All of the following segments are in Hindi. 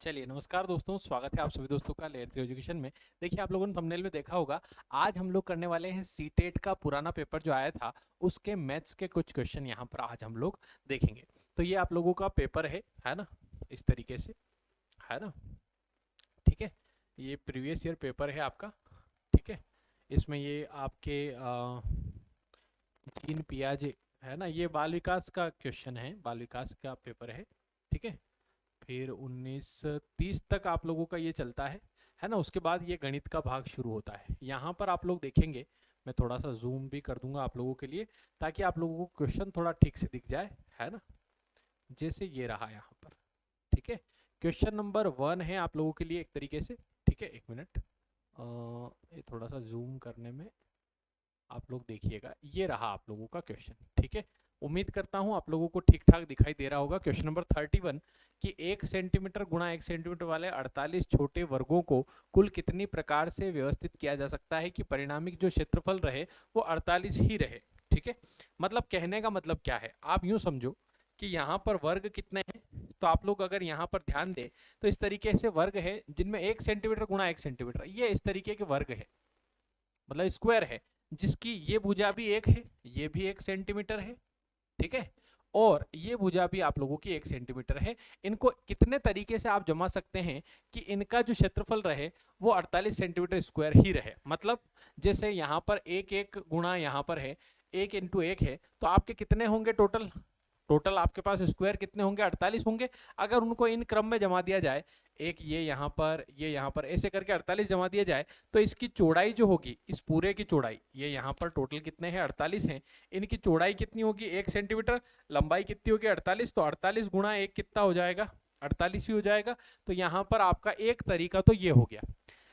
चलिए नमस्कार दोस्तों, स्वागत है आप सभी दोस्तों का लेयर 3 एजुकेशन में। देखिए, आप लोगों ने थंबनेल में देखा होगा, आज हम लोग करने वाले हैं सीटेट का पुराना पेपर जो आया था उसके मैथ्स के कुछ क्वेश्चन यहाँ पर आज हम लोग देखेंगे। तो ये आप लोगों का पेपर है ना, इस तरीके से, है ना। ठीक है, ये प्रीवियस ईयर पेपर है आपका। ठीक है, इसमें ये आपके जीन पियाजे, है ना, ये बाल विकास का क्वेश्चन है, बाल विकास का पेपर है। ठीक है, फिर 1930 तक आप लोगों का ये चलता है ना। उसके बाद ये गणित का भाग शुरू होता है। यहाँ पर आप लोग देखेंगे, मैं थोड़ा सा जूम भी कर दूंगा आप लोगों के लिए, ताकि आप लोगों को क्वेश्चन थोड़ा ठीक से दिख जाए, है ना। जैसे ये रहा यहाँ पर। ठीक है, क्वेश्चन नंबर 1 है आप लोगों के लिए एक तरीके से। ठीक है, एक मिनट, ये थोड़ा सा जूम करने में आप लोग देखिएगा, ये रहा आप लोगों का क्वेश्चन। ठीक है, उम्मीद करता हूं आप लोगों को ठीक ठाक दिखाई दे रहा होगा। क्वेश्चन नंबर 31 कि 1 सेंटीमीटर गुणा 1 सेंटीमीटर वाले 48 छोटे वर्गों को कुल कितनी प्रकार से व्यवस्थित किया जा सकता है कि परिणामिक जो क्षेत्रफल रहे वो 48 ही रहे। ठीक है, मतलब कहने का मतलब क्या है, आप यूं समझो कि यहाँ पर वर्ग कितने हैं। तो आप लोग अगर यहाँ पर ध्यान दें तो इस तरीके से वर्ग है जिनमें 1 सेंटीमीटर गुणा 1 सेंटीमीटर, ये इस तरीके के वर्ग है, मतलब स्क्वायर है, जिसकी ये भुजा भी 1 है, ये भी 1 सेंटीमीटर है। ठीक है, और ये भुजा भी आप लोगों की 1 सेंटीमीटर है। इनको कितने तरीके से आप जमा सकते हैं कि इनका जो क्षेत्रफल रहे वो 48 सेंटीमीटर स्क्वायर ही रहे। मतलब जैसे यहाँ पर 1 गुणा यहाँ पर है, 1 इंटू 1 है, तो आपके कितने होंगे टोटल? टोटल आपके पास स्क्वायर कितने होंगे? 48 होंगे। अगर उनको इन क्रम में जमा दिया जाए, एक ये यहाँ पर ऐसे करके 48 जमा दिया जाए, तो इसकी चौड़ाई जो होगी, इस पूरे की चौड़ाई, ये यहाँ पर टोटल कितने हैं? 48 हैं। इनकी चौड़ाई कितनी होगी? 1 सेंटीमीटर। लंबाई कितनी होगी? 48। तो 48 गुणा 1 कितना हो जाएगा? 48 ही हो जाएगा। तो यहाँ पर आपका एक तरीका तो ये हो गया।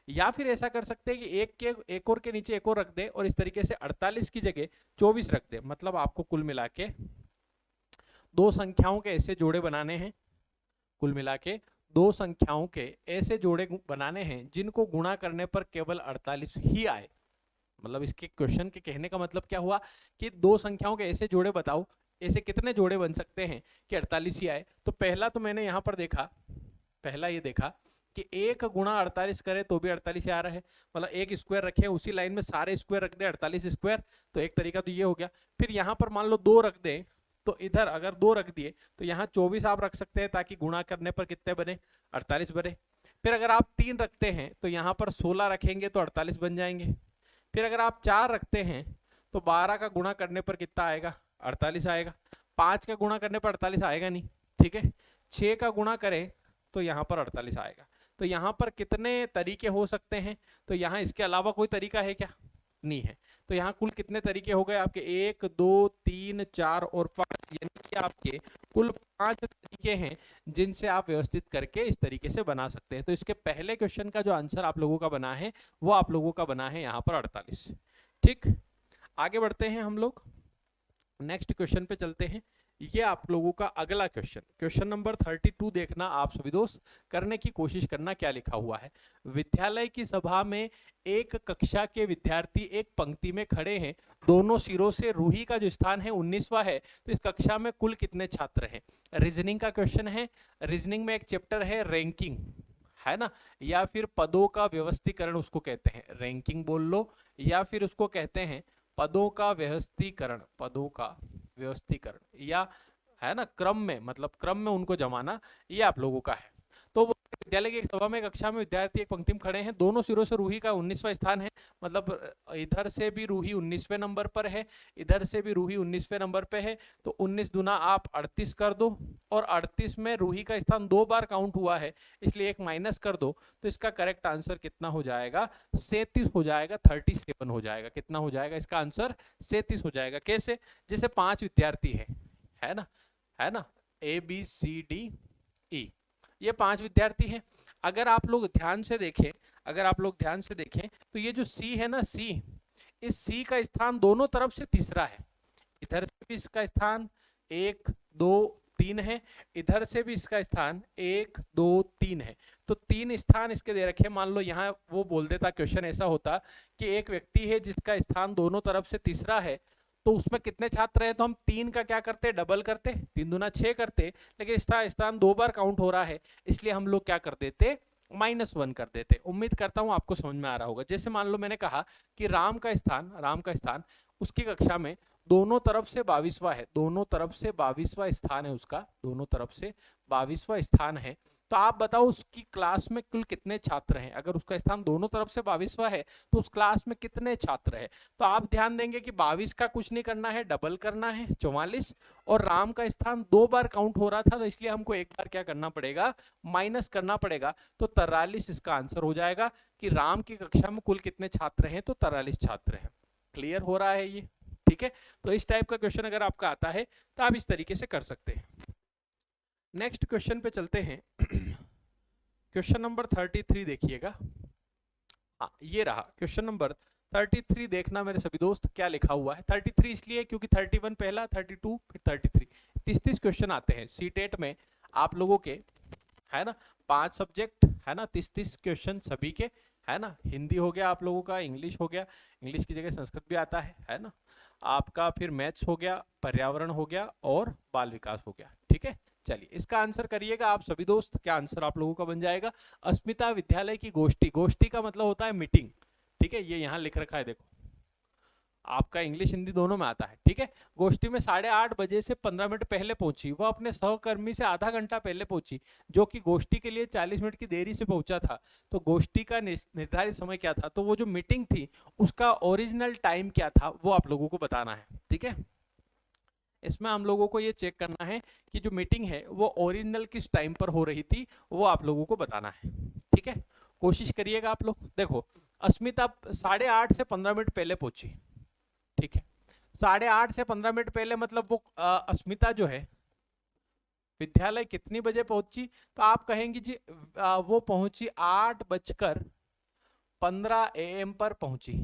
या फिर ऐसा कर सकते हैं कि एक और के नीचे एक और रख दे और इस तरीके से 48 की जगह 24 रख दे। मतलब आपको कुल मिला के दो संख्याओं के ऐसे जोड़े बनाने हैं, कुल मिला के दो संख्याओं के ऐसे जोड़े बनाने हैं जिनको गुणा करने पर केवल 48 ही आए। मतलब इसके क्वेश्चन के कहने का मतलब क्या हुआ कि दो संख्याओं के ऐसे जोड़े बताओ, ऐसे कितने जोड़े बन सकते हैं कि 48 ही आए। तो पहला तो मैंने यहाँ पर देखा, पहला ये देखा कि 1 गुणा 48 करे तो भी 48 आ रहा है। मतलब एक स्क्वायर रखे, उसी लाइन में सारे स्क्वायर रख दे 48 स्क्वायर, तो एक तरीका तो ये हो गया। फिर यहाँ पर मान लो 2 रख दें, तो इधर अगर 2 रख दिए तो यहाँ 24 आप रख सकते हैं, ताकि गुणा करने पर कितने बने? 48 बने। फिर अगर आप 3 रखते हैं तो यहाँ पर 16 रखेंगे तो 48 बन जाएंगे। फिर अगर आप 4 रखते हैं तो 12 का गुणा करने पर कितना आएगा? 48 आएगा। 5 का गुणा करने पर 48 आएगा नहीं। ठीक है, 6 का गुणा करें तो यहाँ पर 48 आएगा। तो यहाँ पर कितने तरीके हो सकते हैं? तो यहाँ इसके अलावा कोई तरीका है क्या? नहीं है। तो यहाँ कुल कितने तरीके हो गए आपके? 1 2 3 4 और 5, यानी कि आपके कुल 5 तरीके हैं जिनसे आप व्यवस्थित करके इस तरीके से बना सकते हैं। तो इसके पहले क्वेश्चन का जो आंसर आप लोगों का बना है वो आप लोगों का बना है यहाँ पर 48। ठीक, आगे बढ़ते हैं हम लोग, नेक्स्ट क्वेश्चन पे चलते हैं। ये आप लोगों का अगला क्वेश्चन, क्वेश्चन नंबर 32 देखना आप सभी दोस्त, करने की कोशिश करना क्या लिखा हुआ है। विद्यालय की सभा में एक कक्षा के विद्यार्थी एक पंक्ति में खड़े हैं, दोनों सिरों से रूही का जो स्थान है 19वां है, तो इस कक्षा में कुल कितने छात्र हैं? रीजनिंग का क्वेश्चन है। रीजनिंग में एक चैप्टर है रैंकिंग, है ना, या फिर पदों का व्यवस्थीकरण उसको कहते हैं, रैंकिंग बोल लो, या फिर उसको कहते हैं पदों का व्यवस्थीकरण, पदों का व्यवस्थीकरण, या है ना क्रम में, मतलब क्रम में उनको जमाना, ये आप लोगों का है। तो वो विद्यालय की एक सभा में कक्षा में विद्यार्थी एक पंक्ति में खड़े हैं, दोनों सिरों से रूही का 19वां स्थान है। मतलब इधर से भी रूही 19वें नंबर पर है, इधर से भी रूही 19वें नंबर पे है। तो 19 दूना आप 38 कर दो, और 38 में रूही का स्थान 2 बार काउंट हुआ है, इसलिए एक माइनस कर दो। तो इसका करेक्ट आंसर कितना हो जाएगा? 37 हो जाएगा, 37 हो जाएगा। कितना हो जाएगा इसका आंसर? 37 हो जाएगा। कैसे? जैसे 5 विद्यार्थी है ना, है ना, A B C D E, ये 5 विद्यार्थी हैं। अगर आप लोग ध्यान से देखें, अगर आप लोग ध्यान से देखें तो ये जो सी है ना, सी, इस सी का स्थान दोनों तरफ से तीसरा है। इधर से भी इसका स्थान 1 2 3 है, इधर से भी इसका स्थान 1 2 3 है। तो 3 स्थान इसके दे रखे। मान लो यहाँ वो बोल देता, क्वेश्चन ऐसा होता कि एक व्यक्ति है जिसका स्थान दोनों तरफ से तीसरा है, तो उसमें कितने छात्र हैं, तो हम 3 का क्या करते, डबल करते, 3 दूना 6 करते, लेकिन इसका स्थान 2 बार काउंट हो रहा है, इसलिए हम लोग क्या कर देते, -1 कर देते। उम्मीद करता हूं आपको समझ में आ रहा होगा। जैसे मान लो मैंने कहा कि राम का स्थान उसकी कक्षा में दोनों तरफ से 22वां है, दोनों तरफ से 22वां स्थान है उसका, दोनों तरफ से 22वां स्थान है। तो आप बताओ उसकी क्लास में कुल कितने छात्र हैं। अगर उसका स्थान दोनों तरफ से 22वां है तो उस क्लास में कितने छात्र हैं। तो आप ध्यान देंगे कि 22 का कुछ नहीं करना है, डबल करना है 44, और राम का स्थान 2 बार काउंट हो रहा था, तो इसलिए हमको एक बार क्या करना पड़ेगा, माइनस करना पड़ेगा। तो 43 इसका आंसर हो जाएगा कि राम की कक्षा में कुल कितने छात्र हैं, तो 43 छात्र हैं। क्लियर हो रहा है ये, ठीक है। तो इस टाइप का क्वेश्चन अगर आपका आता है तो आप इस तरीके से कर सकते हैं। नेक्स्ट क्वेश्चन पे चलते हैं। क्वेश्चन नंबर 33 देखिएगा। ये रहा क्वेश्चन नंबर 33। देखना मेरे सभी दोस्त क्या लिखा हुआ है। 33 इसलिए क्योंकि 31 पहला, 32 फिर 33, 30 क्वेश्चन आते हैं सीटेट में आप लोगों के, है ना। 5 सब्जेक्ट है ना, 30 क्वेश्चन सभी के, है ना। हिंदी हो गया आप लोगों का, इंग्लिश हो गया, इंग्लिश की जगह संस्कृत भी आता है ना आपका, फिर मैथ्स हो गया, पर्यावरण हो गया और बाल विकास हो गया, ठीक है। चलिए इसका आंसर करिएगा आप सभी दोस्त। क्या आंसर आप लोगों का बन जाएगा, अस्मिता विद्यालय की गोष्ठी। गोष्ठी का मतलब होता है मीटिंग, ठीक है। ये यहाँ लिख रखा है, देखो आपका इंग्लिश हिंदी दोनों में आता है, ठीक है। गोष्ठी में 8:30 बजे से 15 मिनट पहले पहुंची। वह अपने सहकर्मी से आधा घंटा पहले पहुंची, जो कि गोष्ठी के लिए 40 मिनट की देरी से पहुंचा था। तो गोष्ठी का निर्धारित समय क्या था, तो वो जो मीटिंग थी उसका ओरिजिनल टाइम क्या था, वो आप लोगों को बताना है, ठीक है। इसमें हम लोगों को ये चेक करना है कि जो मीटिंग है वो ओरिजिनल किस टाइम पर हो रही थी, वो आप लोगों को बताना है, ठीक है। कोशिश करिएगा आप लोग। देखो अस्मिता 8:30 से 15 मिनट पहले पहुंची, ठीक है। 8:30 से 15 मिनट पहले मतलब वो अस्मिता जो है विद्यालय कितनी बजे पहुंची, तो आप कहेंगे जी वो पहुंची 8:15 AM पर पहुंची।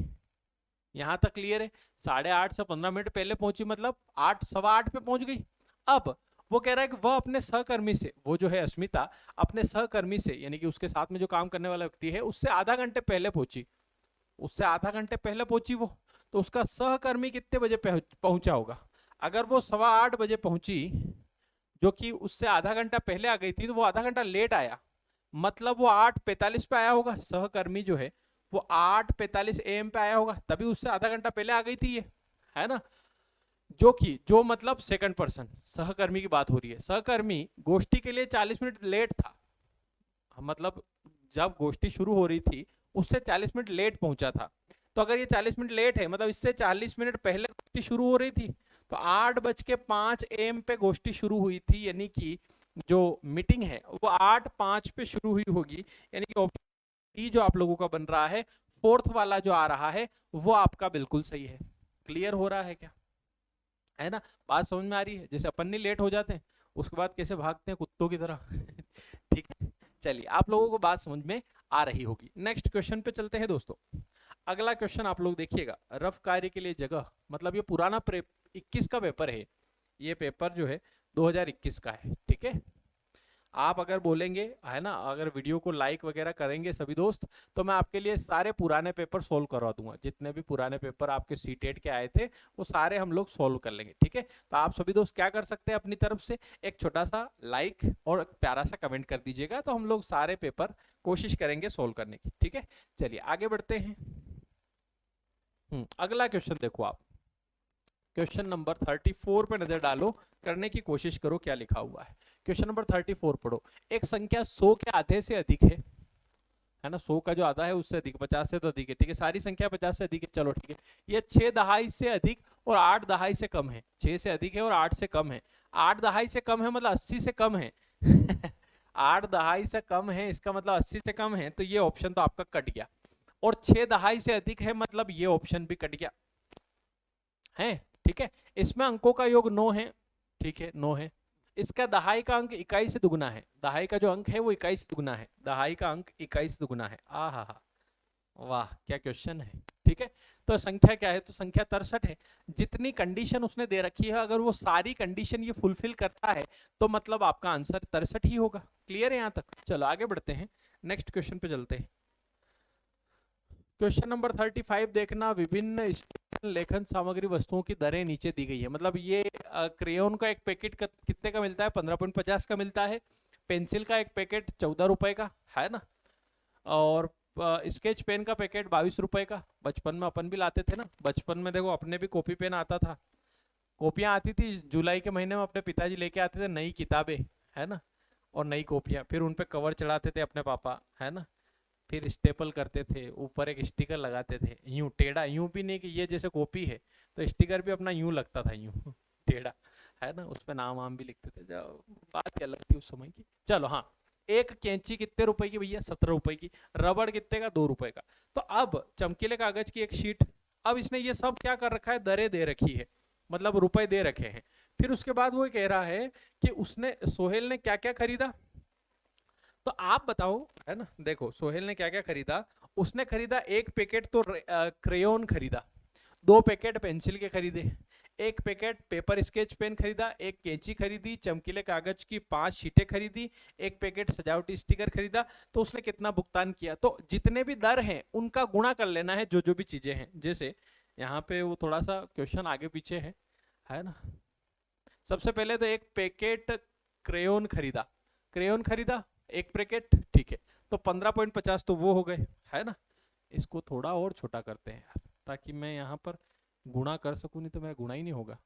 यहां तक क्लियर है। 8:30 से 15 मिनट पहले पहुंची मतलब 8, 8:15 पे पहुंच गई। अब वो कह रहा है कि वह अपने सहकर्मी से, वो जो है अस्मिता अपने सहकर्मी से यानी कि उसके साथ में जो काम करने वाला व्यक्ति है उससे आधा घंटे पहले पहुंची, उससे आधा घंटे पहले पहुंची वो। तो उसका सहकर्मी कितने बजे पहुंचा होगा। अगर वो 8:15 बजे पहुंची, जो कि उससे आधा घंटा पहले आ गई थी, तो वो आधा घंटा लेट आया, मतलब वो 8:45 पे आया होगा। सहकर्मी जो है वो 8:45 AM पे आया होगा, तभी उससे आधा घंटा पहले आ गई थी ये, है ना। जो मतलब सेकंड पर्सन सहकर्मी की बात हो रही है। सहकर्मी गोष्ठी के लिए 40 मिनट लेट था, मतलब जब गोष्ठी शुरू हो रही थी उससे 40 मिनट लेट पहुंचा था। तो अगर ये 40 मिनट लेट है मतलब इससे 40 मिनट पहले गोष्ठी शुरू हो रही थी, तो 8:05 AM पे गोष्ठी शुरू हुई थी, यानी कि जो मीटिंग है वो 8:05 पे शुरू हुई होगी, यानी कि ऑप्शन डी जो आप लोगों का बन रहा है, फोर्थ वाला जो आ रहा है वो आपका बिल्कुल सही है। क्लियर हो रहा है क्या, है ना। बात समझ में आ रही है। जैसे अपन नहीं लेट हो जाते हैं उसके बाद कैसे भागते हैं कुत्तों की तरह ठीक है। चलिए आप लोगों को बात समझ में आ रही होगी। नेक्स्ट क्वेश्चन पे चलते हैं दोस्तों। अगला क्वेश्चन आप लोग देखिएगा, रफ कार्य के लिए जगह, मतलब ये पुराना 21 का पेपर है, ये पेपर जो है 2021 का है, ठीक है। आप अगर बोलेंगे, है ना, अगर वीडियो को लाइक वगैरह करेंगे सभी दोस्त, तो मैं आपके लिए सारे पुराने पेपर सोल्व करवा दूंगा। जितने भी पुराने पेपर आपके सीटेट के आए थे वो सारे हम लोग सोल्व कर लेंगे, ठीक है। तो आप सभी दोस्त क्या कर सकते हैं, अपनी तरफ से एक छोटा सा लाइक और प्यारा सा कमेंट कर दीजिएगा, तो हम लोग सारे पेपर कोशिश करेंगे सोल्व करने की, ठीक है। चलिए आगे बढ़ते हैं। अगला क्वेश्चन देखो आप, क्वेश्चन नंबर 34 पे नजर डालो, करने की कोशिश करो क्या लिखा हुआ है। क्वेश्चन नंबर 34 पढ़ो। एक संख्या 100 के आधे से अधिक है ना। 100 का जो आधा है उससे अधिक, 50 से तो अधिक है, ठीक है। सारी संख्या 50 से अधिक है, चलो ठीक है। ये 6 दहाई से अधिक और 8 दहाई से कम है। 6 से अधिक है और 8 से कम है। 8 दहाई से कम है मतलब 80 से कम है 8 दहाई से कम है इसका मतलब 80 से कम है, तो ये ऑप्शन तो आपका कट गया। और 6 दहाई से अधिक है मतलब ये ऑप्शन भी कट गया है, ठीक है। इसमें अंकों का योग 9 है, ठीक है, 9 है। इसका दहाई का अंक इकाई से दुगुना है। दहाई का जो अंक है वो इकाई से दुगुना है। दहाई का अंक इकाई से दुगुना है। हा, वाह क्या क्वेश्चन है, ठीक है। तो संख्या क्या है, तो संख्या 63 है। जितनी कंडीशन उसने दे रखी है अगर वो सारी कंडीशन ये फुलफिल करता है तो मतलब आपका आंसर 63 ही होगा। क्लियर है यहाँ तक। चलो आगे बढ़ते हैं, नेक्स्ट क्वेश्चन पे चलते हैं। क्वेश्चन नंबर 35 देखना, विभिन्न लेखन लेखन सामग्री वस्तुओं की दरें नीचे दी गई है। मतलब ये क्रेयोन का एक पैकेट कितने का मिलता है? 15.50 का मिलता है। पेंसिल का एक पैकेट 14 रुपए का है ना। और स्केच पेन का पैकेट 22 रुपए का। बचपन में अपन भी लाते थे ना, बचपन में देखो अपने भी कॉपी पेन आता था, कॉपियां आती थी जुलाई के महीने में, अपने पिताजी लेके आते थे नई किताबें, है ना, और नई कॉपियां, फिर उन पे कवर चढ़ाते थे अपने पापा, है ना, फिर स्टेपल करते थे, ऊपर एक स्टिकर लगाते थे, यूं टेढ़ा, यूं भी नहीं कि ये जैसे कॉपी है तो स्टिकर भी अपना यूं लगता था, यूं टेढ़ा, है ना, उस पर नाम वाम भी लिखते थे, बात अलग थी उस समय की। चलो हाँ, एक कैंची कितने रुपए की भैया? 17 रुपए की। रबड़ कितने का? 2 रुपए का। तो अब चमकीले कागज की एक शीट, अब इसने ये सब क्या कर रखा है? दरें दे रखी है, मतलब रुपए दे रखे हैं। फिर उसके बाद वो कह रहा है कि उसने, सोहेल ने क्या क्या खरीदा, तो आप बताओ, है ना। देखो सोहेल ने क्या क्या खरीदा, उसने खरीदा एक पैकेट तो क्रेयोन खरीदा, 2 पैकेट पेंसिल के खरीदे, एक पैकेट पेपर स्केच पेन खरीदा, एक कैंची खरीदी, चमकीले कागज की 5 शीटें खरीदी, एक पैकेट सजावटी स्टिकर खरीदा। तो उसने कितना भुगतान किया? तो जितने भी दर हैं उनका गुणा कर लेना है, जो जो भी चीजें हैं। जैसे यहाँ पे वो थोड़ा सा क्वेश्चन आगे पीछे है ना। सबसे पहले तो एक पैकेट क्रेयोन खरीदा, क्रेयोन खरीदा एक पैकेट, ठीक है, तो 15.50 तो वो हो गए, है ना। इसको थोड़ा और छोटा करते हैं यार, ताकि मैं यहाँ पर गुणा कर सकूं, नहीं तो मेरा गुणा ही नहीं होगा।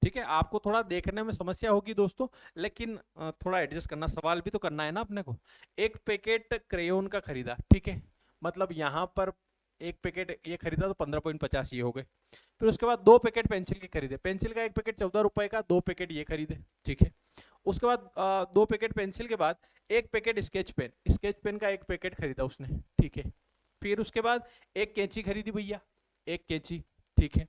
ठीक है, आपको थोड़ा देखने में समस्या होगी दोस्तों, लेकिन थोड़ा एडजस्ट करना, सवाल भी तो करना है ना अपने को। एक पैकेट क्रेयोन का खरीदा, ठीक है, मतलब यहाँ पर एक पैकेट ये खरीदा तो 15.50 ये हो गए। फिर उसके बाद 2 पैकेट पेंसिल के खरीदे, पेंसिल का एक पैकेट 14 रुपए का, 2 पैकेट ये खरीदे, ठीक है। उसके बाद 2 पैकेट पेंसिल के बाद एक packet sketch pen, sketch pen का एक पैकेट खरीदा उसने, ठीक है। फिर उसके बाद एक कैंची खरीदी भैया, एक कैंची, ठीक है।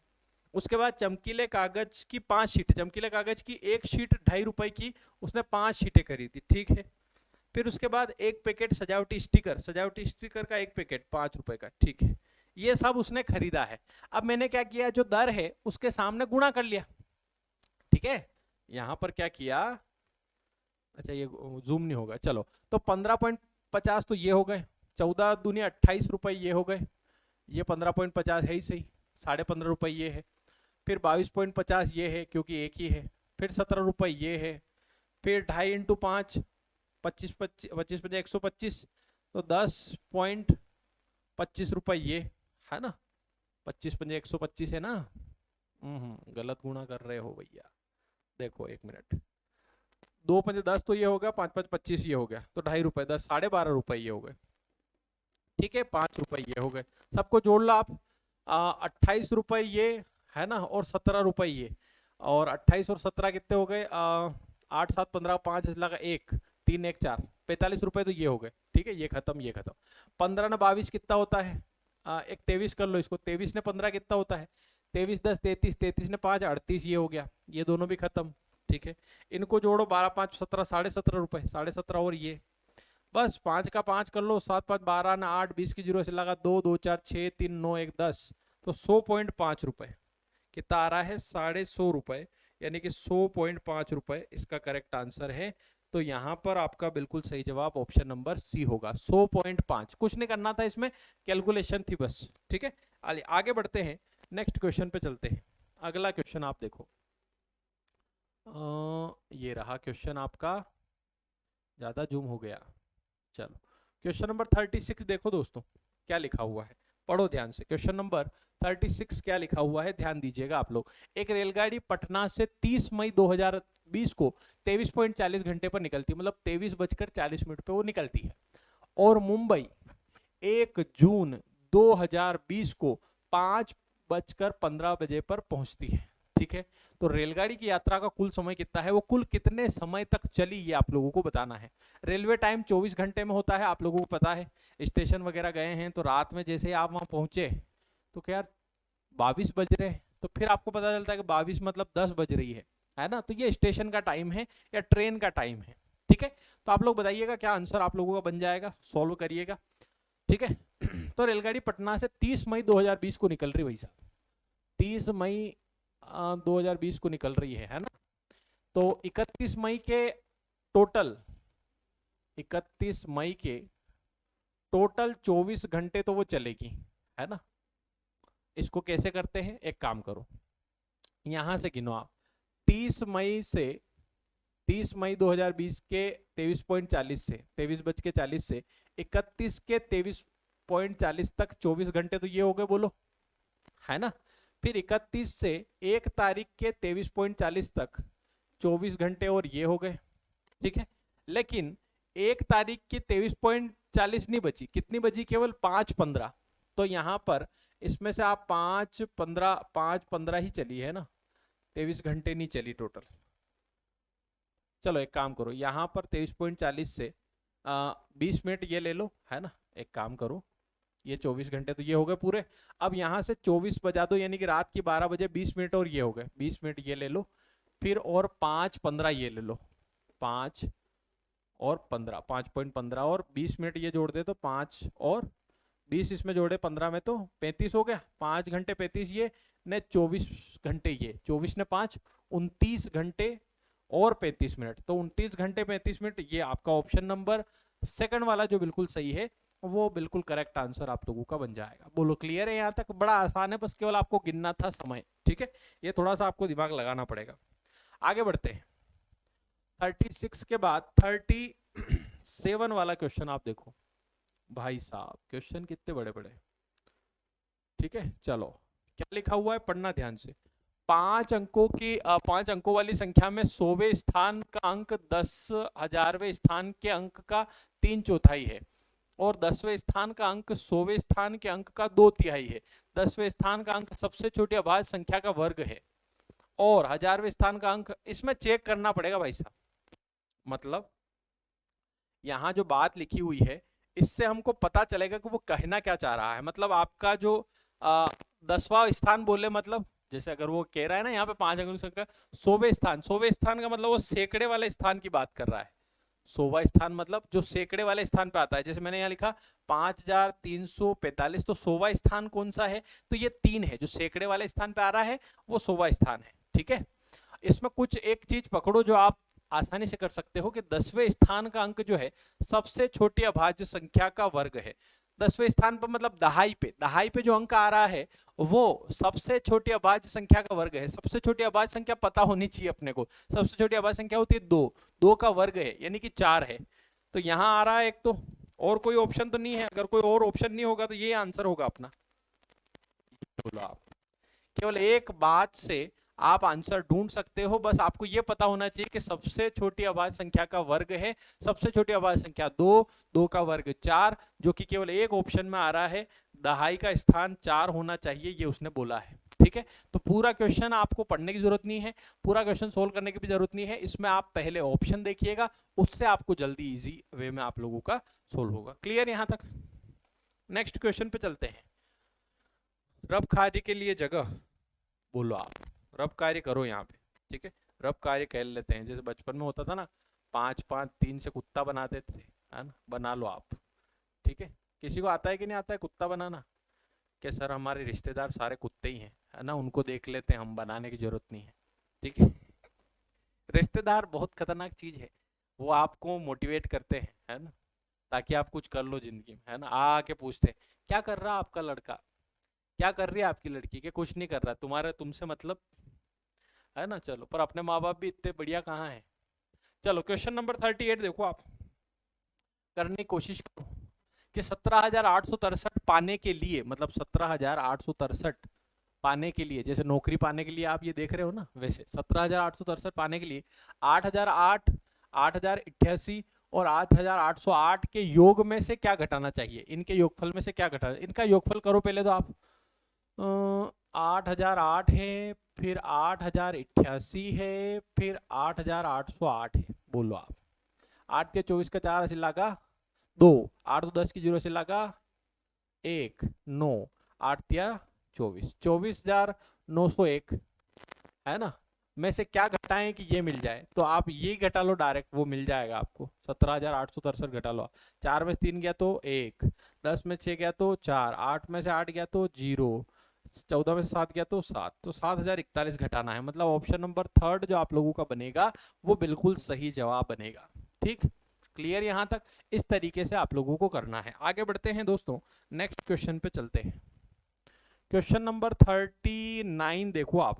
उसके बाद चमकीले कागज की 5 शीट, चमकीले कागज की एक शीट 2.5 रुपए की, उसने 5 शीटें खरीदी, ठीक है। फिर उसके बाद एक पैकेट सजावटी स्टिकर, सजावटी स्टिकर का एक पैकेट 5 रुपए का, ठीक है। ये सब उसने खरीदा है। अब मैंने क्या किया, जो दर है उसके सामने गुणा कर लिया, ठीक है। यहां पर क्या किया, अच्छा ये जूम नहीं होगा, चलो, तो 15.50 तो ये हो गए, 14 दूनी 28 रुपए ये हो गए, ये 15.50 है ही सही, 15.5 रुपए ये है, फिर 22.50 ये है क्योंकि एक ही है, फिर 17 रुपए ये है, फिर 2.5 इंटू 5 25 25 25 125, तो 10.25 रुपए ये, है ना। 25 पंजे 125 है ना। गलत गुणा कर रहे हो भैया, देखो 1 मिनट, 2 पंजे 10 तो ये हो गया, 5 5 25 ये हो गया, तो 2.5 रुपए 10, 12.5 रुपए ये हो गए, ठीक है। 5 रुपए ये हो गए, सबको जोड़ लो आप, 28 रुपए ये, है ना, और 17 रुपए ये, और 28 और 17 कितने हो गए, 8 7 15 5 लगा 1 3 1 4 45 रुपए तो ये हो गए, ठीक है। ये खत्म, ये खत्म। 15 ने 22 कितना होता है, एक 23 कर लो इसको, 23 ने 15 कितना होता है, 23 10 33, 33 ने 5 38 ये हो गया, ये दोनों भी खत्म, ठीक है। इनको जोड़ो, 12 5 17 17.5 रुपए, 17.5 और ये, बस 5 का 5 कर लो, 7 5 12 ना 8 20 की जीरो से लगा 2 2 4 6 3 9 1 10, तो 100.5 रुपए कितना आ रहा है, 150 रुपए, यानी कि 100.5 रुपए इसका करेक्ट आंसर है। तो यहां पर आपका बिल्कुल सही जवाब ऑप्शन नंबर सी होगा, 100.5, कुछ नहीं करना था इसमें, कैलकुलेशन थी बस, ठीक है। आगे बढ़ते हैं, नेक्स्ट क्वेश्चन पे चलते हैं। अगला क्वेश्चन आप देखो, ये रहा क्वेश्चन आपका, ज्यादा जूम हो गया, चलो क्वेश्चन नंबर 36 देखो दोस्तों, क्या लिखा हुआ है, पढ़ो ध्यान से। क्वेश्चन नंबर 36 क्या लिखा हुआ है, ध्यान दीजिएगा आप लोग। एक रेलगाड़ी पटना से 30 मई 2020 को 23.40 घंटे पर निकलती है, मतलब 23:40 पे वो निकलती है, और मुंबई 1 जून 2020 को 5:15 बजे पर पहुंचती है, ठीक है। तो रेलगाड़ी की यात्रा का कुल समय कितना है, वो कुल कितने समय तक चली, ये आप लोगों को बताना है। रेलवे टाइम 24 घंटे में होता है, आप लोगों को पता है। स्टेशन वगैरह गए हैं तो रात में जैसे आप वहां पहुंचे तो क्या यार 22 बज रहे हैं, तो फिर आपको पता चलता है कि 22 मतलब 10 बज रही है ना। तो ये स्टेशन का टाइम है या ट्रेन का टाइम है, ठीक है। तो आप लोग बताइएगा क्या आंसर आप लोगों का बन जाएगा, सॉल्व करिएगा, ठीक है। तो रेलगाड़ी पटना से 30 मई 2020 को निकल रही भाई साहब, 30 मई 2020 को निकल रही है ना। तो 31 मई के टोटल, 31 मई के टोटल 24 घंटे तो वो चलेगी, है ना। इसको कैसे करते हैं, एक काम करो, यहां से गिनो आप 30 मई से 30 मई 2020 के 23.40 से 23:40 से 31 के 23.40 तक 24 घंटे तो ये हो गए, बोलो, है ना। फिर 31 से 1 तारीख के 23.40 तक 24 घंटे और ये हो गए, ठीक है। लेकिन 1 तारीख की 23.40 नहीं बची, कितनी बची, केवल 5:15। तो यहां पर इसमें से आप 5:15 ही चली है ना, 23 घंटे नहीं चली टोटल। चलो एक काम करो, यहां पर 23.40 से 20 मिनट ये ले लो, है ना। एक काम करो, ये 24 घंटे तो ये हो गए पूरे। अब यहां से 24 बजा दो, यानी कि रात की 12 बजे 20 मिनट और ये हो गए, 20 मिनट ये ले लो। फिर और 5:15 ये ले लो, 5 और 15, 5.15 और 20 मिनट ये जोड़ दे तो 5 और 20 इसमें जोड़े 15 में तो 35 हो गया। 5 घंटे 35 ये ने 24 घंटे ये, 24 ने 5, 29 घंटे और 35 मिनट। तो 29 घंटे 35 मिनट ये आपका ऑप्शन नंबर सेकंड वाला जो बिल्कुल सही है वो बिल्कुल करेक्ट आंसर आप लोगों का बन जाएगा। बोलो क्लियर है, यहाँ तक बड़ा आसान है, बस केवल आपको गिनना था समय, ठीक है। ये थोड़ा सा आपको दिमाग लगाना पड़ेगा। आगे बढ़ते हैं, 36 के बाद 37 वाला क्वेश्चन आप देखो। भाई साहब क्वेश्चन कितने बड़े बड़े, ठीक है। चलो क्या लिखा हुआ है, पढ़ना ध्यान से। 5 अंकों वाली संख्या में 100वें स्थान का अंक 10,000वें स्थान के अंक का 3/4 है और 10वें स्थान का अंक 100वें स्थान के अंक का 2/3 है। 10वें स्थान का अंक सबसे छोटी अभाज्य संख्या का वर्ग है और 1000वें स्थान का अंक, इसमें चेक करना पड़ेगा भाई साहब। मतलब यहां जो बात लिखी हुई है इससे हमको पता चलेगा कि वो कहना क्या चाह रहा है। मतलब आपका जो 10वां स्थान बोले, मतलब जैसे अगर वो कह रहा है ना यहाँ पे 5 अंकों की संख्या 100वें स्थान का मतलब वो सैकड़े वाले स्थान की बात कर रहा है। 100वां स्थान मतलब जो सैकड़े वाले स्थान पे आता है। जैसे मैंने यहाँ लिखा 5345, तो 100वां स्थान कौन सा है, तो ये 3 है, जो सैकड़े वाले स्थान पे आ रहा है वो 100वां स्थान है, ठीक है। इसमें कुछ एक चीज पकड़ो जो आप आसानी से कर सकते हो कि 10वें स्थान का अंक जो है सबसे छोटी अभाज्य संख्या का वर्ग है। 10वें स्थान पर मतलब दहाई पे जो अंक आ रहा है वो सबसे छोटी अभाज्य संख्या का वर्ग है। सबसे छोटी अभाज्य संख्या पता होनी चाहिए अपने को। सबसे छोटी अभाज्य संख्या होती है 2 का वर्ग है यानी कि 4 है। तो यहाँ आ रहा है एक, तो और कोई ऑप्शन तो नहीं है। अगर कोई और ऑप्शन नहीं होगा तो ये आंसर होगा अपना। बोलो आप, केवल एक बात से आप आंसर ढूंढ सकते हो, बस आपको यह पता होना चाहिए कि सबसे छोटी अभाज्य संख्या का वर्ग है। सबसे छोटी अभाज्य संख्या 2 का वर्ग 4, जो कि केवल एक ऑप्शन में आ रहा है। दहाई का स्थान 4 होना चाहिए, ये उसने बोला है, ठीक है। तो पूरा क्वेश्चन आपको पढ़ने की जरूरत नहीं है, पूरा क्वेश्चन सोल्व करने की भी जरूरत नहीं है। इसमें आप पहले ऑप्शन देखिएगा, उससे आपको जल्दी इजी वे में आप लोगों का सोल्व होगा। क्लियर यहां तक? नेक्स्ट क्वेश्चन पे चलते हैं। रब कार्य के लिए जगह, बोलो आप, रब कार्य करो यहाँ पे, ठीक है। रब कार्य कर लेते हैं, जैसे बचपन में होता था ना 5 5 3 से कुत्ता बनाते थे, है ना। बना लो आप, ठीक है। किसी को आता है कि नहीं आता है कुत्ता बनाना? कि सर हमारे रिश्तेदार सारे कुत्ते ही हैं, है ना, उनको देख लेते हैं, हम बनाने की जरूरत नहीं है, ठीक है। रिश्तेदार बहुत खतरनाक चीज है, वो आपको मोटिवेट करते हैं, है ना, ताकि आप कुछ कर लो जिंदगी में, है ना। आके पूछते हैं क्या कर रहा आपका लड़का, क्या कर रही है आपकी लड़की, के कुछ नहीं कर रहा, तुम्हारा तुमसे मतलब, है ना। चलो, पर अपने माँ बाप भी इतने बढ़िया कहाँ है। चलो क्वेश्चन नंबर 38 देखो आप, करने की कोशिश करो कि 17,863 पाने के लिए, मतलब 17,863 पाने के लिए, जैसे नौकरी पाने के लिए आप ये देख रहे हो ना, वैसे 17,863 पाने के लिए 8,008, 8,088 और 8,808 के योग में से क्या घटाना चाहिए। इनके योगफल में से क्या घटाना, इनका योगफल करो पहले तो आप। 8,008 है, फिर 8,088 है, फिर 8,808 है। बोलो आप, 8 के 24 का 4 असिल लगा 2, 8 तो 10 की 0 असिल लगा 1, 9, 8 या 24, 24,901, है ना। में से क्या घटाएं कि ये मिल जाए, तो आप ये घटा लो डायरेक्ट, वो मिल जाएगा आपको। 17,863 घटा लो, 4 में 3 गया तो 1, 10 में 6 गया तो 4, 8 में से 8 गया तो 0, 14 में से 7 गया तो 7, तो 7,041 घटाना है। मतलब ऑप्शन नंबर 3 जो आप लोगों का बनेगा वो बिल्कुल सही जवाब बनेगा, ठीक। क्लियर यहां तक? इस तरीके से आप लोगों को करना है। आगे बढ़ते हैं दोस्तों, नेक्स्ट क्वेश्चन पे चलते हैं। क्वेश्चन नंबर 39 देखो आप।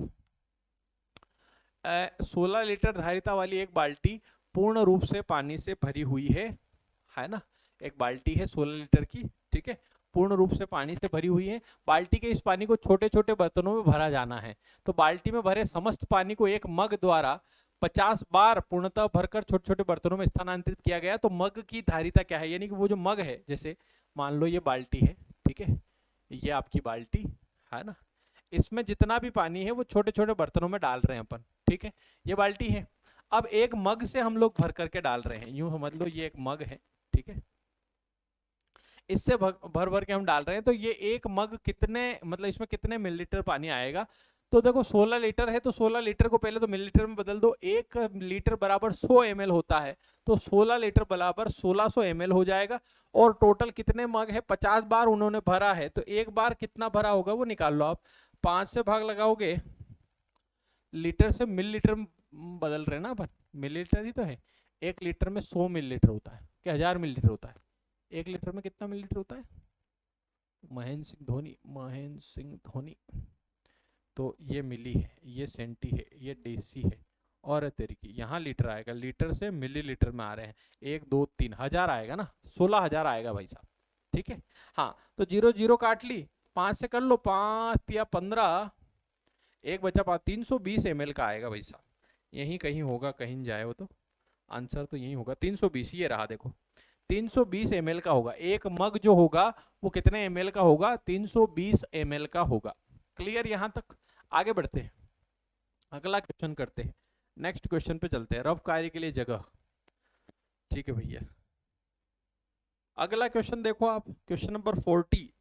16 लीटर धारिता वाली एक बाल्टी पूर्ण रूप से पानी से भरी हुई है ना। एक बाल्टी है 16 लीटर की, ठीक है, पूर्ण रूप से पानी से भरी हुई है। बाल्टी के इस पानी को छोटे छोटे बर्तनों में भरा जाना है। तो बाल्टी में भरे समस्त पानी को एक मग द्वारा 50 बार पूर्णतः भरकर छोटे छोटे बर्तनों में स्थानांतरित किया गया। तो मग की धारिता क्या है, यानी कि वो जो मग है, जैसे मान लो ये बाल्टी है, ठीक है, ये आपकी बाल्टी है ना, इसमें जितना भी पानी है वो छोटे छोटे बर्तनों में डाल रहे हैं अपन, ठीक है। ये बाल्टी है, अब एक मग से हम लोग भर करके डाल रहे हैं, यूं समझ लो ये एक मग है, ठीक है, इससे भर भर के हम डाल रहे हैं। तो ये एक मग कितने, मतलब इसमें कितने मिलीलीटर पानी आएगा। तो देखो 16 लीटर है, तो 16 लीटर को पहले तो मिलीलीटर में बदल दो। 1 लीटर बराबर 100 ml होता है, तो 16 लीटर बराबर 1600 ml हो जाएगा। और टोटल कितने मग है, 50 बार उन्होंने भरा है, तो एक बार कितना भरा होगा वो निकाल लो आप। 5 से भाग लगाओगे, लीटर से मिलीलीटर में बदल रहे ना अपन, मिलीलीटर ही तो है। 1 लीटर में 100 मिलीलीटर होता है, क्या 1000 मिलीलीटर होता है। 1 लीटर में कितना मिलीलीटर होता है, महेंद्र सिंह धोनी। तो ये मिली है, ये सेंटी है, ये डेसी है, और तेरी की यहाँ लीटर आएगा, लीटर से मिलीलीटर में आ रहे हैं। 1 2 3 1000 आएगा ना, 16,000 आएगा भाई साहब, ठीक है। हाँ, तो 0 0 काट ली, 5 से कर लो, 5 या 15, एक बचा 5, 320 ml का आएगा भाई साहब। यहीं कहीं होगा, कहीं जाए वो तो, आंसर तो यही होगा 320, ये रहा देखो, 320 ml का होगा। एक मग जो होगा वो कितने ml का होगा, 320 ml का होगा। क्लियर यहां तक। आगे बढ़ते हैं, अगला क्वेश्चन करते हैं, नेक्स्ट क्वेश्चन पे चलते हैं। रफ कार्य के लिए जगह, ठीक है भैया। अगला क्वेश्चन देखो आप, क्वेश्चन नंबर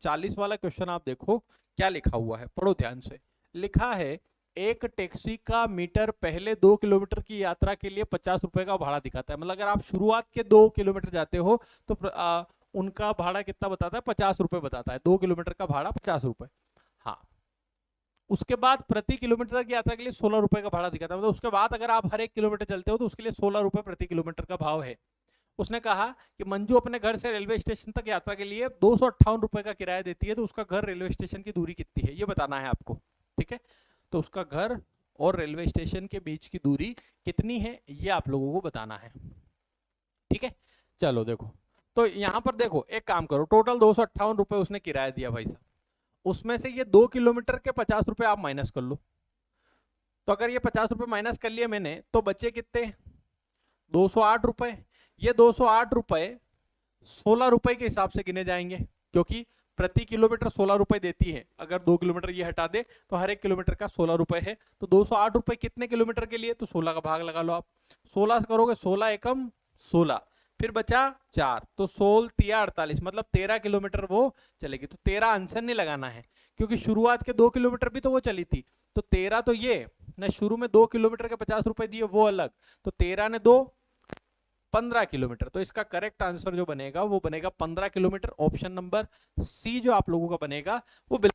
40 वाला क्वेश्चन आप देखो क्या लिखा हुआ है, पढ़ो ध्यान से। लिखा है एक टैक्सी का मीटर पहले 2 किलोमीटर की यात्रा के लिए 50 रुपए का भाड़ा दिखाता है। मतलब अगर आप शुरुआत के 2 किलोमीटर जाते हो तो उनका भाड़ा कितना बताता है, 50 रुपए बताता है, 2 किलोमीटर का भाड़ा 50 रुपए। हाँ, उसके बाद प्रति किलोमीटर की यात्रा के लिए 16 रुपए का भाड़ा दिखाता है। मतलब उसके बाद अगर आप हर 1 किलोमीटर चलते हो तो उसके लिए 16 रुपए प्रति किलोमीटर का भाव है। उसने कहा कि मंजू अपने घर से रेलवे स्टेशन तक यात्रा के लिए 258 रुपए का किराया देती है, तो उसका घर रेलवे स्टेशन की दूरी कितनी है ये बताना है आपको, ठीक है। तो उसका घर और रेलवे स्टेशन के बीच की दूरी कितनी है ये आप लोगों को बताना है, ठीक है। चलो देखो, तो यहां पर देखो एक काम करो, टोटल 258 रुपए उसने किराया दिया भाई साहब, उसमें से ये 2 किलोमीटर के 50 रुपए आप माइनस कर लो। तो अगर ये 50 रुपए माइनस कर लिए मैंने, तो बचे कितने, 208 रुपए। ये 208 रुपए 16 रुपए के हिसाब से गिने जाएंगे, क्योंकि प्रति किलोमीटर 16 रुपए देती है। अगर 2 किलोमीटर ये हटा दे तो हर 1 किलोमीटर का 16 रुपए है। तो 208 रुपए कितने किलोमीटर के लिए, तो 16 का भाग लगा लो आप। 16 से करोगे, 16 एकम 16, फिर बचा 4, तो 16 तिया 48, मतलब 13 किलोमीटर वो चलेगी। तो 13 आंसर नहीं लगाना है, क्योंकि शुरुआत के 2 किलोमीटर भी तो वो चली थी। तो 13 तो ये ना, शुरू में 2 किलोमीटर के 50 रुपए दिए वो अलग, तो 13 ने 2, 15 किलोमीटर। तो इसका करेक्ट आंसर जो बनेगा वो बनेगा 15 किलोमीटर। ऑप्शन नंबर सी जो आप लोगों का बनेगा वो बिल्कुल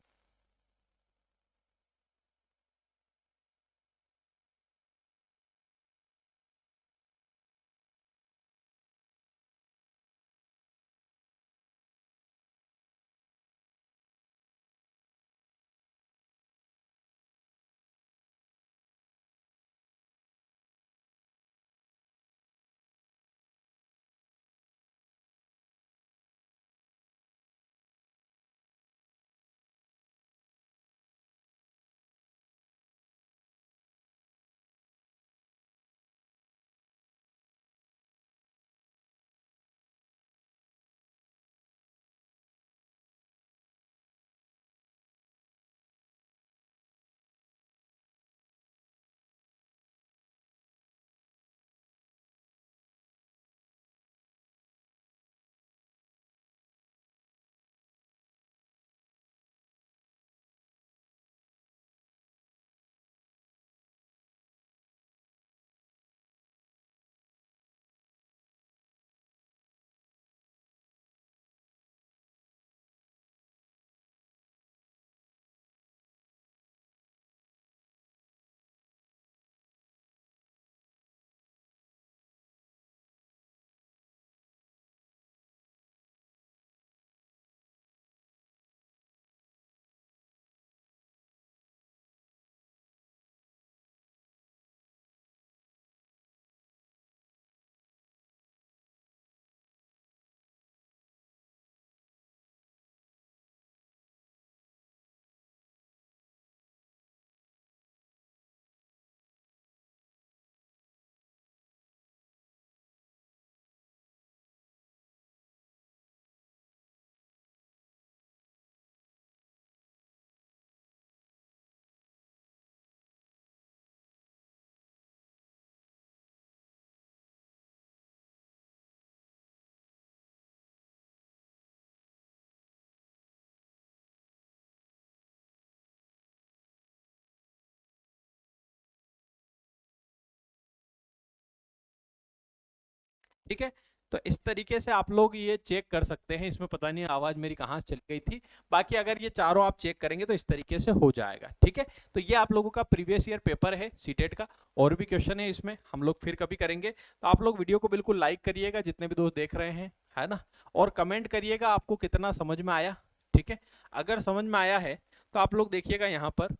ठीक है। तो इस तरीके से आप लोग ये चेक कर सकते हैं। इसमें पता नहीं आवाज मेरी कहाँ चली गई थी। बाकी अगर ये चारों आप चेक करेंगे तो इस तरीके से हो जाएगा। ठीक है, तो ये आप लोगों का प्रीवियस ईयर पेपर है सीटेट का। और भी क्वेश्चन है इसमें, हम लोग फिर कभी करेंगे। तो आप लोग वीडियो को बिल्कुल लाइक करिएगा जितने भी दोस्त देख रहे हैं, है ना। और कमेंट करिएगा आपको कितना समझ में आया। ठीक है, अगर समझ में आया है तो आप लोग देखिएगा यहाँ पर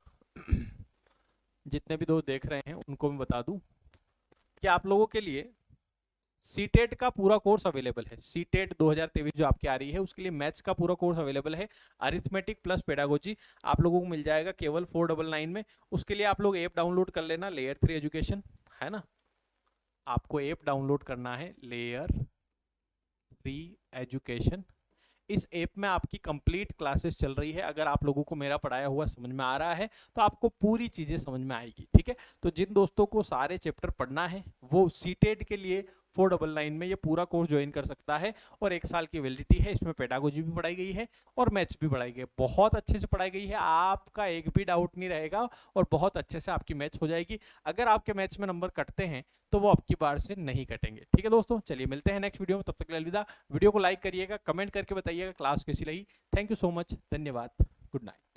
जितने भी दोस्त देख रहे हैं उनको मैं बता दूं कि आप लोगों के लिए सीटेट का पूरा कोर्स अवेलेबल है। सीटेट 2023 जो आपकी आ रही है उसके लिए मैथ्स का पूरा कोर्स अवेलेबल है। अरिथमेटिक प्लस पेडागोजी आप लोगों को मिल जाएगा केवल 499 में। उसके लिए आप लोग ऐप डाउनलोड कर लेना, लेयर 3 एजुकेशन, है ना। आपको ऐप डाउनलोड करना है लेयर 3 एजुकेशन। इस ऐप में आपकी कंप्लीट क्लासेस चल रही है। अगर आप लोगों को मेरा पढ़ाया हुआ समझ में आ रहा है तो आपको पूरी चीजें समझ में आएगी। ठीक है, तो जिन दोस्तों को सारे चैप्टर पढ़ना है वो सीटेट के लिए 499 में ये पूरा कोर्स ज्वाइन कर सकता है। और 1 साल की वैलिडिटी है। इसमें पेडागोजी भी पढ़ाई गई है और मैथ्स भी पढ़ाई गई है। बहुत अच्छे से पढ़ाई गई है, आपका एक भी डाउट नहीं रहेगा और बहुत अच्छे से आपकी मैथ्स हो जाएगी। अगर आपके मैथ्स में नंबर कटते हैं तो वो आपकी बार से नहीं कटेंगे। ठीक है दोस्तों, चलिए मिलते हैं नेक्स्ट वीडियो में। तब तक के लिए अलविदा। वीडियो को लाइक करिएगा, कमेंट करके बताइएगा क्लास कैसी लगी। थैंक यू सो मच, धन्यवाद, गुड नाइट।